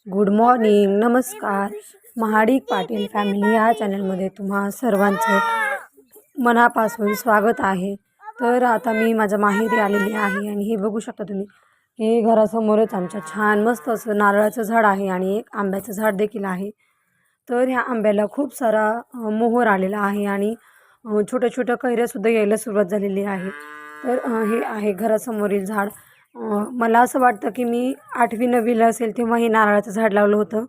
Good morning, नमस्कार. Mahadik Patil family या चॅनलमध्ये तुम्हा सर्वांचं मनापासून स्वागत आहे. तर आता मी माझ्या माहेरी आलेली आहे आणि हे बघू शकता तुम्ही, हे घरासमोरच आमच्या छान मस्त असं नारळाचं झाड आहे आणि एक आंब्याचं झाड देखील आहे. तर ह्या आंब्याला खूप सारा मोहर आलेला आहे आणि छोट्या छोट्या कैऱ्यासुद्धा यायला सुरुवात झालेली आहे. तर हे आहे घरासमोरील झाड. मला असं वाटतं की मी 8वी-9वीला असेल तेव्हा हे नारळाचं झाड लावलं होतं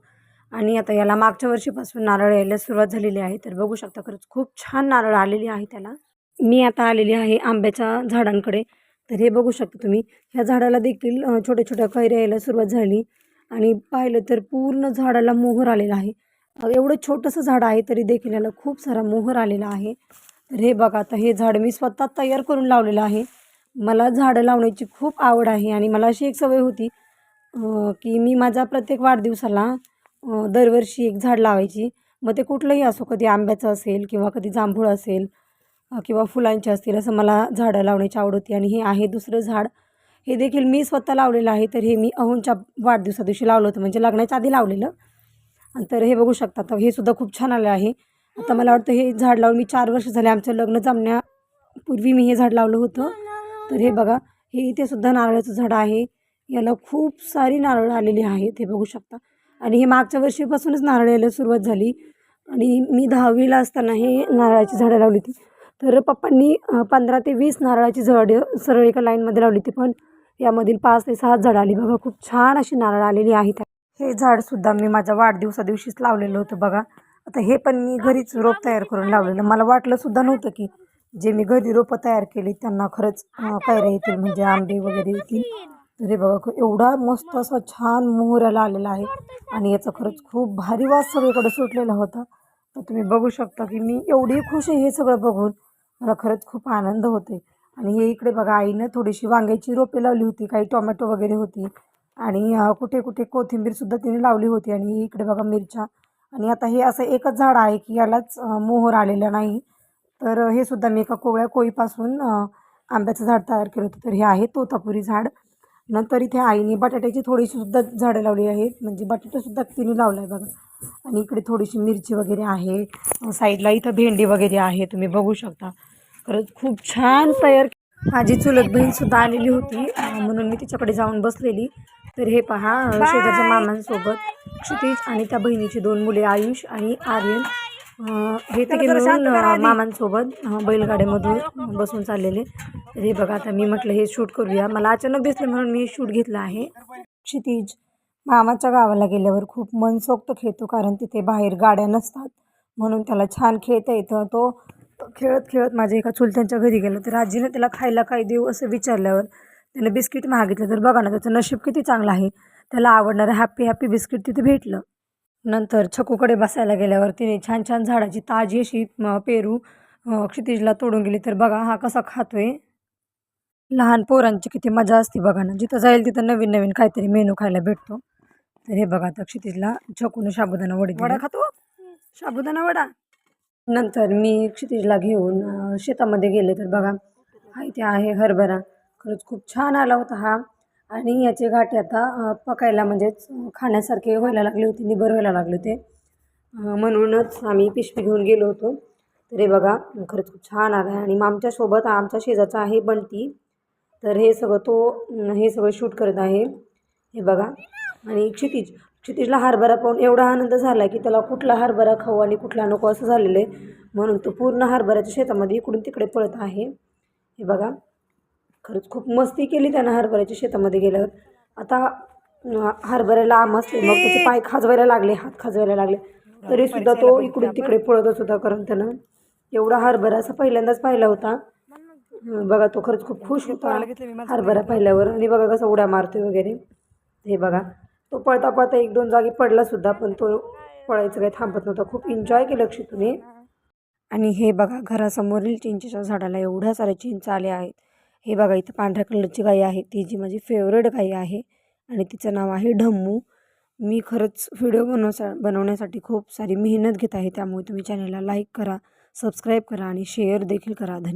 आणि आता याला मागच्या वर्षीपासून नारळ यायला सुरुवात झालेली आहे. तर बघू शकता, खरंच खूप छान नारळ आलेली आहे त्याला. मी आता आलेली आहे आंब्याच्या झाडांकडे. तर हे बघू शकता तुम्ही, ह्या झाडाला देखील छोट्या छोट्या कैऱ्या यायला सुरुवात झाली आणि पाहिलं तर पूर्ण झाडाला मोहर आलेला आहे. एवढं छोटंसं झाड आहे तरी देखील याला खूप सारा मोहर आलेला आहे. तर हे बघा, आता हे झाड मी स्वतः तयार करून लावलेलं आहे. मला झाडं लावण्याची खूप आवड आहे आणि मला अशी एक सवय होती की मी माझ्या प्रत्येक वाढदिवसाला दरवर्षी एक झाड लावायची. मग ते कुठलंही असो, कधी आंब्याचं असेल किंवा कधी जांभूळ असेल किंवा फुलांचे असतील, असं मला झाडं लावण्याची आवड होती. आणि हे आहे दुसरं झाड, हे देखील मी स्वतः लावलेलं आहे. तर हे मी अहोंच्या वाढदिवसा दिवशी लावलं होतं, म्हणजे लग्नाच्या आधी लावलेलं. तर हे बघू शकता, तर हे सुद्धा खूप छान आलं आहे. आता मला वाटतं हे झाड लावून मी 4 वर्ष झाले, आमचं लग्न जमण्यापूर्वी मी हे झाड लावलं होतं. तर हे बघा, हे इथे सुद्धा नारळाचं झाड आहे. याला खूप सारी नारळ आलेली आहेत, हे बघू शकता. आणि हे मागच्या वर्षीपासूनच नारळ यायला सुरुवात झाली आणि मी 10वीला असताना हे नारळाची झाडं लावली होती. तर पप्पांनी 15 ते 20 नारळाची झाडं सरळ एका लाईनमध्ये लावली होती, पण यामधील 5 ते 6 झाडं आली. बघा, खूप छान अशी नारळ आलेली आहेत. हे झाडसुद्धा मी माझ्या वाढदिवसा दिवशीच लावलेलं होतं बघा. आता हे पण मी घरीच रोप तयार करून लावलेलं. मला वाटलं सुद्धा नव्हतं की जे मी घरी रोपं तयार केली त्यांना खरंच कैऱ्या येतील, म्हणजे आंबे वगैरे येतील. तर हे बघा, एवढा मस्त असा छान मोहराला आलेला आहे आणि याचा खरंच खूप भारी वास सगळीकडे सुटलेला होता. तर तुम्ही बघू शकता की मी एवढी खुश आहे हे सगळं बघून. मला खरंच खूप आनंद होते. आणि हे इकडे बघा, आईनं थोडीशी वांग्याची रोपे लावली होती, काही टोमॅटो वगैरे होती आणि कुठे कुठे कोथिंबीरसुद्धा तिने लावली होती. आणि इकडे बघा मिरच्या. आणि आता हे असं एकच झाड आहे की यालाच मोहर आलेला नाही. तर हे सुद्धा मी एका कोवळ्या कोळीपासून आंब्याचं झाड तयार केलं होतं. तर हे आहे तोतापुरी झाड. नंतर इथे आईने बटाट्याची थोडीशी सुद्धा झाडं लावली आहेत, म्हणजे बटाटासुद्धा तिने लावला आहे बघा. आणि इकडे थोडीशी मिरची वगैरे आहे, साईडला इथं भेंडी वगैरे आहे, तुम्ही बघू शकता. खरंच खूप छान तयार. माझी चुलत बहीणसुद्धा आलेली होती, म्हणून मी तिच्याकडे जाऊन बसलेली. तर हे पहा, शेजारच्या मामांसोबत क्षितिज आणि त्या बहिणीची 2 मुले आयुष आणि आर्यन हे तिघे मिळून मामांसोबत बैलगाड्यामधून बसून चाललेले. तर हे बघा, आता मी म्हटलं हे शूट करूया, मला अचानक दिसले म्हणून मी शूट घेतलं आहे. क्षितिज मामाच्या गावाला गेल्यावर खूप मनसोक्त खेळतो, कारण तिथे बाहेर गाड्या नसतात म्हणून त्याला छान खेळता येतं. तो खेळत खेळत माझ्या एका चुलत्यांच्या घरी गेला. तर आजीने त्याला खायला काय देऊ असं विचारल्यावर त्याने बिस्किट मागितलं. तर बघा ना, त्याचं नशीब किती चांगलं आहे, त्याला आवडणारं हॅपी हॅपी बिस्किट तिथे भेटलं. नंतर छकूकडे बसायला गेल्यावर तिने छान छान झाडाची ताजी अशी पेरू क्षितिजला तोडून गेली. तर बघा हा कसा खातोय. लहान पोरांची किती मजा असते बघा ना, जिथं जाईल तिथं नवीन नवीन काहीतरी मेनू खायला भेटतो. तर हे बघा, आता क्षितिजला छकून साबुदाणा वडा खातो, साबुदाणा वडा. नंतर मी क्षितिजला घेऊन शेतामध्ये गेले. तर बघा, हा इथे आहे हरभरा. खरंच खूप छान आला होता हा. आणि याचे घाटे आता पकायला, म्हणजेच खाण्यासारखे व्हायला लागले होते, निबर व्हायला लागले होते, म्हणूनच आम्ही पिशवी घेऊन गेलो होतो. तर हे बघा, खरंच खूप छान आला आहे. आणि आमच्यासोबत आमच्या शेजारचा आहे बंटी. तर हे सगळं शूट करत आहे, हे बघा. आणि क्षितिजला हरभरा पाहून एवढा आनंद झाला की त्याला कुठला हरभरा खाऊ आणि कुठला नको असं झालेलं आहे, म्हणून तो पूर्ण हरभऱ्याच्या शेतामध्ये इकडून तिकडे पळत आहे. हे बघा, खरंच खूप मस्ती केली त्यानं हरभऱ्याच्या शेतामध्ये गेल्यावर. आता हरभऱ्याला आम असते, मग त्याचे पाय खाजवायला लागले, हात खाजवायला लागले, तरीसुद्धा तो इकडून तिकडे पळतच होता, कारण त्यानं एवढा हरभरा असं पहिल्यांदाच पाहिला होता. बघा, तो खरंच खूप खुश होता हरभरा पाहिल्यावर. आणि बघा कसं उड्या मारतोय वगैरे. हे बघा, तो पळता पळता 1-2 जागी पडलासुद्धा, पण तो पळायचं काही थांबत नव्हता. खूप एन्जॉय केलं क्षितूने. आणि हे बघा, घरासमोरील चिंचेच्या झाडाला एवढ्या साऱ्या चिंच आल्या आहेत. हे बघा, इथं पांढऱ्या कलरची गाय आहे, ती जी माझी फेवरेट गाय आहे आणि तिचं नाव आहे ढम्मू. मी खरंच व्हिडिओ बनवण्यासाठी खूप सारी मेहनत घेत आहे, त्यामुळे तुम्ही चॅनलला लाईक करा, सबस्क्राईब करा आणि शेअर देखील करा. धन्यवाद.